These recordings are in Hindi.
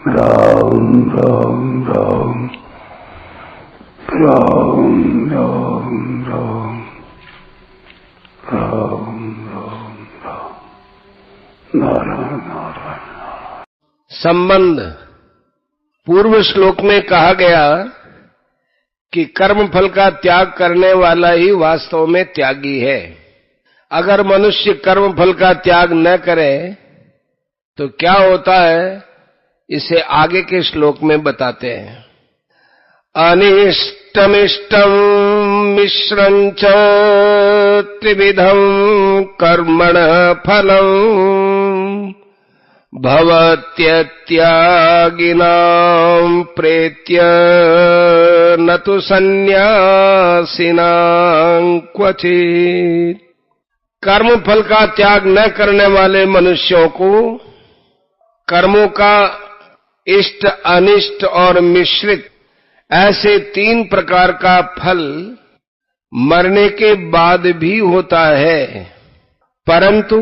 राम राम राम राम राम राम राम राम राम नारायण नारायण। संबंध। पूर्व श्लोक में कहा गया कि कर्म फल का त्याग करने वाला ही वास्तव में त्यागी है। अगर मनुष्य कर्म फल का त्याग न करे तो क्या होता है, इसे आगे के श्लोक में बताते हैं। अनिष्टमिष्टम मिश्रं च त्रिविधं कर्मण फलम् भवत्यत्यागिनां प्रेत्य न तु सन्न्यासिनां क्वचित्। कर्म फल का त्याग न करने वाले मनुष्यों को कर्मों का इष्ट, अनिष्ट और मिश्रित ऐसे 3 प्रकार का फल मरने के बाद भी होता है, परंतु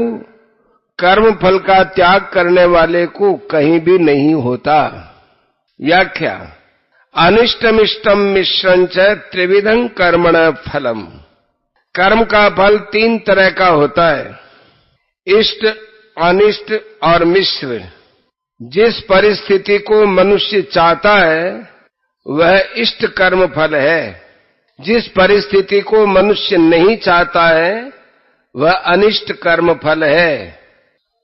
कर्म फल का त्याग करने वाले को कहीं भी नहीं होता। व्याख्या। अनिष्टमिष्टम मिश्रं च त्रिविधं कर्मण फलम्। कर्म का फल 3 तरह का होता है, इष्ट, अनिष्ट और मिश्र। जिस परिस्थिति को मनुष्य चाहता है वह इष्ट कर्म फल है, जिस परिस्थिति को मनुष्य नहीं चाहता है वह अनिष्ट कर्म फल है,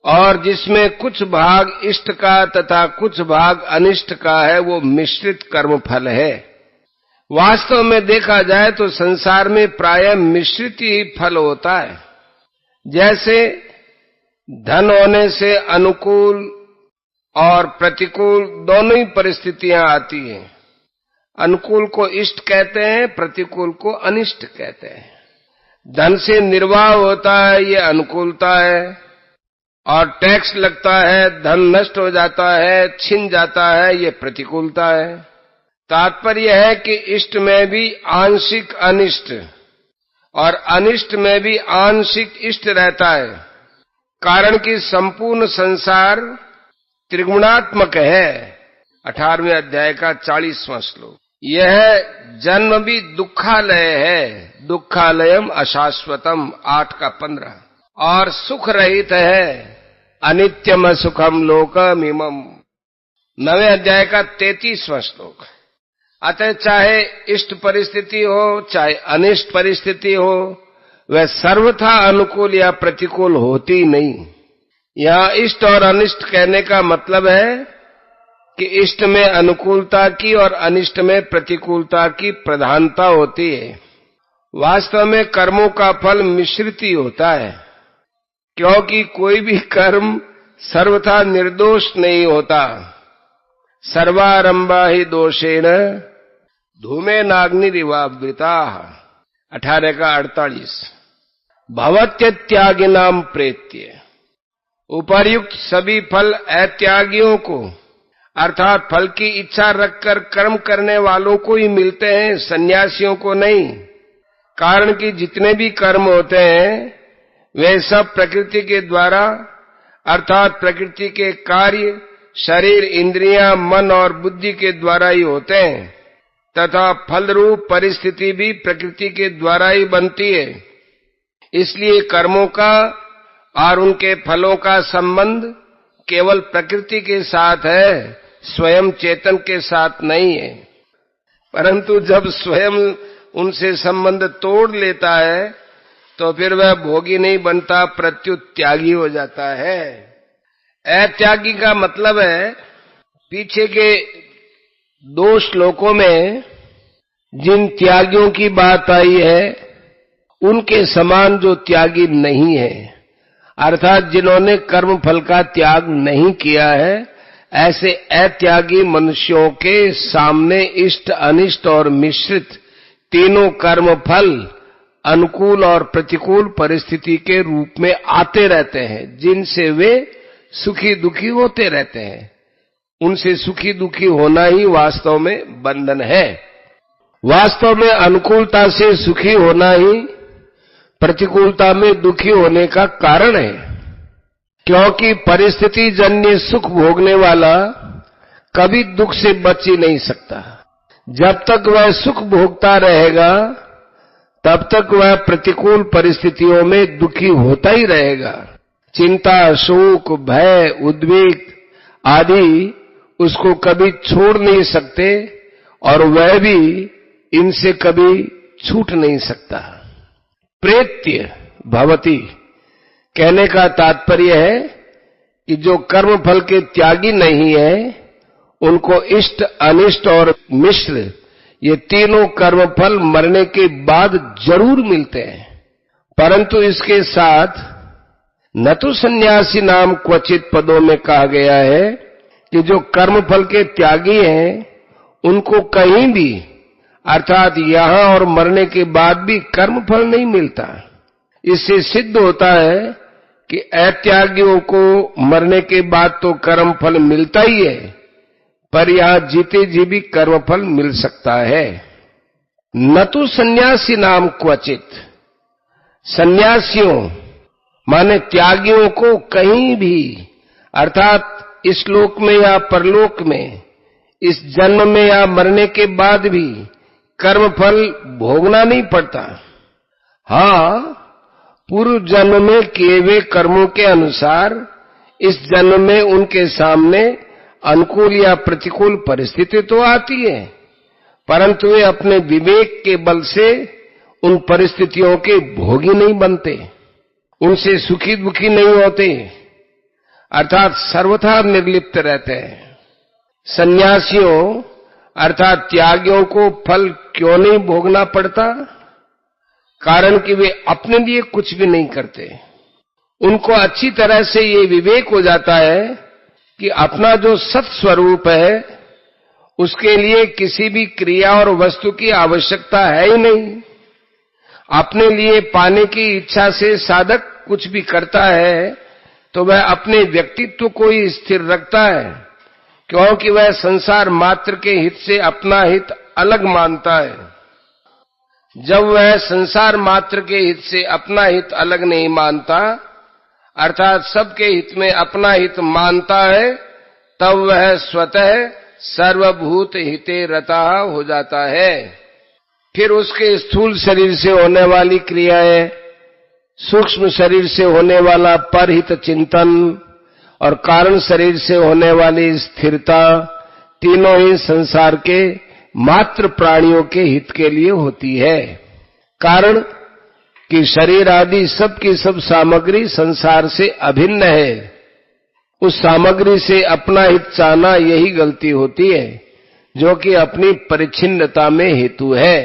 और जिसमें कुछ भाग इष्ट का तथा कुछ भाग अनिष्ट का है वो मिश्रित कर्म फल है। वास्तव में देखा जाए तो संसार में प्रायः मिश्रित ही फल होता है। जैसे धन होने से अनुकूल और प्रतिकूल दोनों ही परिस्थितियां आती हैं। अनुकूल को इष्ट कहते हैं, प्रतिकूल को अनिष्ट कहते हैं। धन से निर्वाह होता है, ये अनुकूलता है, और टैक्स लगता है, धन नष्ट हो जाता है, छिन जाता है, ये प्रतिकूलता है। तात्पर्य है कि इष्ट में भी आंशिक अनिष्ट और अनिष्ट में भी आंशिक इष्ट रहता है, कारण कि संपूर्ण संसार त्रिगुणात्मक है। 18वें अध्याय का 40वां श्लोक। यह जन्म भी दुखालय है, दुखालयम अशाश्वतम 8 का 15, और सुख रहित है, अनित्यम सुखम लोकमिमम् 9वें अध्याय का 33वां श्लोक। अतः चाहे इष्ट परिस्थिति हो चाहे अनिष्ट परिस्थिति हो, वह सर्वथा अनुकूल या प्रतिकूल होती नहीं। यहाँ इष्ट और अनिष्ट कहने का मतलब है कि इष्ट में अनुकूलता की और अनिष्ट में प्रतिकूलता की प्रधानता होती है। वास्तव में कर्मों का फल मिश्रित ही होता है, क्योंकि कोई भी कर्म सर्वथा निर्दोष नहीं होता। सर्वारंभा ही दोषेण धूमेनाग्निरिवावृताः 18 का 48। भवत्यत्यागिनां प्रेत्य। उपर्युक्त सभी फल अत्यागियों को अर्थात फल की इच्छा रखकर कर्म करने वालों को ही मिलते हैं, सन्यासियों को नहीं। कारण कि जितने भी कर्म होते हैं वे सब प्रकृति के द्वारा अर्थात प्रकृति के कार्य, शरीर, इंद्रियां, मन और बुद्धि के द्वारा ही होते हैं, तथा फल रूप परिस्थिति भी प्रकृति के द्वारा ही बनती है। इसलिए कर्मों का और उनके फलों का संबंध केवल प्रकृति के साथ है, स्वयं चेतन के साथ नहीं है। परंतु जब स्वयं उनसे संबंध तोड़ लेता है तो फिर वह भोगी नहीं बनता, प्रत्युत त्यागी हो जाता है। अत्यागी का मतलब है, पीछे के 2 श्लोकों में जिन त्यागियों की बात आई है उनके समान जो त्यागी नहीं है, अर्थात जिन्होंने कर्म फल का त्याग नहीं किया है, ऐसे अत्यागी मनुष्यों के सामने इष्ट, अनिष्ट और मिश्रित तीनों कर्म फल अनुकूल और प्रतिकूल परिस्थिति के रूप में आते रहते हैं, जिनसे वे सुखी दुखी होते रहते हैं। उनसे सुखी दुखी होना ही वास्तव में बंधन है। वास्तव में अनुकूलता से सुखी होना ही प्रतिकूलता में दुखी होने का कारण है, क्योंकि परिस्थिति जन्य सुख भोगने वाला कभी दुख से बच ही नहीं सकता। जब तक वह सुख भोगता रहेगा तब तक वह प्रतिकूल परिस्थितियों में दुखी होता ही रहेगा। चिंता, शोक, भय, उद्वेग आदि उसको कभी छोड़ नहीं सकते और वह भी इनसे कभी छूट नहीं सकता। प्रेत्य भवति कहने का तात्पर्य है कि जो कर्म फल के त्यागी नहीं है उनको इष्ट, अनिष्ट और मिश्र ये तीनों कर्म फल मरने के बाद जरूर मिलते हैं, परंतु इसके साथ न तो सन्यासी नाम क्वचित पदों में कहा गया है कि जो कर्म फल के त्यागी हैं उनको कहीं भी अर्थात यहां और मरने के बाद भी कर्म फल नहीं मिलता। इससे सिद्ध होता है कि अत्यागियों को मरने के बाद तो कर्म फल मिलता ही है, पर यहां जीते जी भी कर्म फल मिल सकता है। न तो सन्यासी नाम क्वचित, सन्यासियों माने त्यागियों को कहीं भी अर्थात इस लोक में या परलोक में, इस जन्म में या मरने के बाद भी कर्म फल भोगना नहीं पड़ता। हाँ, पूर्व जन्म में किए हुए कर्मों के अनुसार इस जन्म में उनके सामने अनुकूल या प्रतिकूल परिस्थिति तो आती है, परंतु वे अपने विवेक के बल से उन परिस्थितियों के भोगी नहीं बनते, उनसे सुखी दुखी नहीं होते, अर्थात सर्वथा निर्लिप्त रहते हैं। सन्यासियों अर्थात त्यागियों को फल क्यों नहीं भोगना पड़ता? कारण कि वे अपने लिए कुछ भी नहीं करते। उनको अच्छी तरह से ये विवेक हो जाता है कि अपना जो सत स्वरूप है उसके लिए किसी भी क्रिया और वस्तु की आवश्यकता है ही नहीं। अपने लिए पाने की इच्छा से साधक कुछ भी करता है तो वह अपने व्यक्तित्व को ही स्थिर रखता है, क्योंकि वह संसार मात्र के हित से अपना हित अलग मानता है। जब वह संसार मात्र के हित से अपना हित अलग नहीं मानता अर्थात सबके हित में अपना हित मानता है, तब वह स्वतः सर्वभूत हिते रता हो जाता है। फिर उसके स्थूल शरीर से होने वाली क्रियाएं, सूक्ष्म शरीर से होने वाला परहित चिंतन और कारण शरीर से होने वाली स्थिरता, तीनों ही संसार के मात्र प्राणियों के हित के लिए होती है। कारण कि शरीर आदि सब की सब सामग्री संसार से अभिन्न है। उस सामग्री से अपना हित चाहना यही गलती होती है जो कि अपनी परिच्छिन्नता में हेतु है।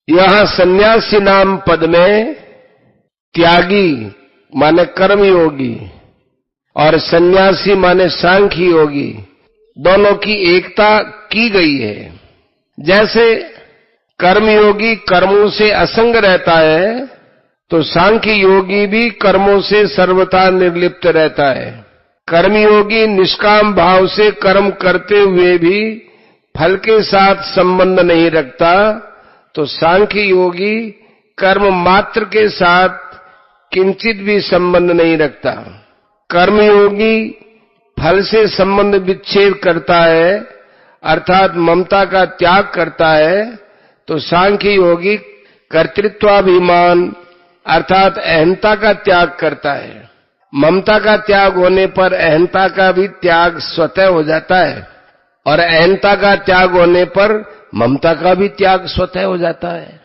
यहां सन्यासी नाम पद में त्यागी माने कर्मयोगी और सन्यासी माने सांख्य योगी दोनों की एकता की गई है। जैसे कर्मयोगी कर्मों से असंग रहता है तो सांख्य योगी भी कर्मों से सर्वथा निर्लिप्त रहता है। कर्मयोगी निष्काम भाव से कर्म करते हुए भी फल के साथ संबंध नहीं रखता तो सांख्य योगी कर्म मात्र के साथ किंचित भी संबंध नहीं रखता। कर्मयोगी फल से संबंध विच्छेद करता है अर्थात ममता का त्याग करता है तो सांख्य योगी कर्तृत्वाभिमान अर्थात अहंता का त्याग करता है। ममता का त्याग होने पर अहंता का भी त्याग स्वतः हो जाता है और अहंता का त्याग होने पर ममता का भी त्याग स्वतः हो जाता है।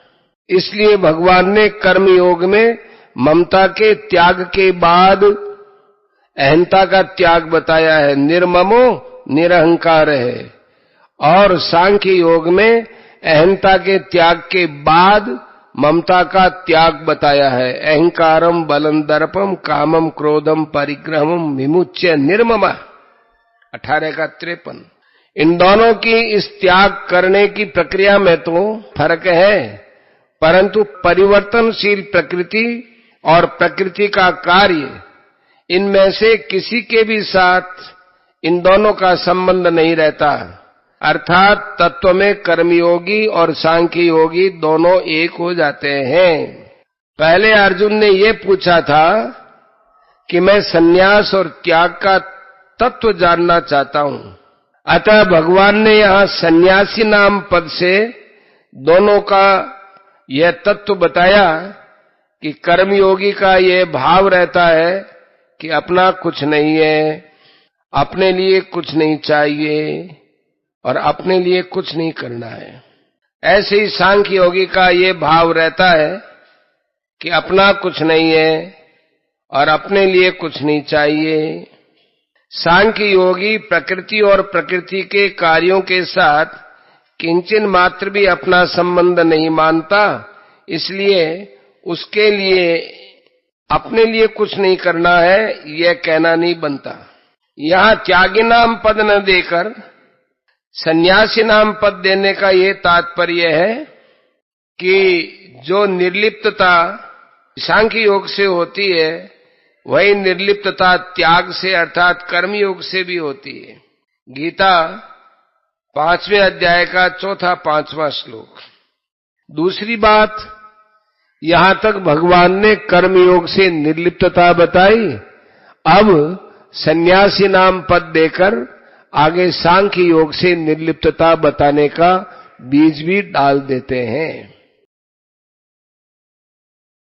इसलिए भगवान ने कर्म योग में ममता के त्याग के बाद अहंता का त्याग बताया है, निर्ममो निरहंकार है, और सांख्य योग में अहंता के त्याग के बाद ममता का त्याग बताया है। अहंकारम बलम दर्पम कामम क्रोधम परिग्रहम विमुच्य निर्मम 18 का 53। इन दोनों की इस त्याग करने की प्रक्रिया में तो फर्क है, परंतु परिवर्तनशील प्रकृति और प्रकृति का कार्य इनमें से किसी के भी साथ इन दोनों का संबंध नहीं रहता। अर्थात तत्व में कर्मयोगी और सांख्य योगी दोनों एक हो जाते हैं। पहले अर्जुन ने ये पूछा था कि मैं सन्यास और त्याग का तत्व जानना चाहता हूं। अतः भगवान ने यहाँ सन्यासी नाम पद से दोनों का यह तत्व बताया कि कर्मयोगी का यह भाव रहता है कि अपना कुछ नहीं है, अपने लिए कुछ नहीं चाहिए और अपने लिए कुछ नहीं करना है। ऐसे ही सांख्य योगी का ये भाव रहता है कि अपना कुछ नहीं है और अपने लिए कुछ नहीं चाहिए। सांख्य योगी प्रकृति और प्रकृति के कार्यों के साथ किंचन मात्र भी अपना संबंध नहीं मानता, इसलिए उसके लिए अपने लिए कुछ नहीं करना है यह कहना नहीं बनता। यहाँ त्यागी नाम पद न देकर सन्यासी नाम पद देने का ये तात्पर्य है कि जो निर्लिप्तता सांख्य योग से होती है वही निर्लिप्तता त्याग से अर्थात कर्म योग से भी होती है। गीता 5वें अध्याय का 4-5वां श्लोक। दूसरी बात, यहां तक भगवान ने कर्म योग से निर्लिप्तता बताई, अब सन्यासी नाम पद देकर आगे सांख्य योग से निर्लिप्तता बताने का बीज भी डाल देते हैं।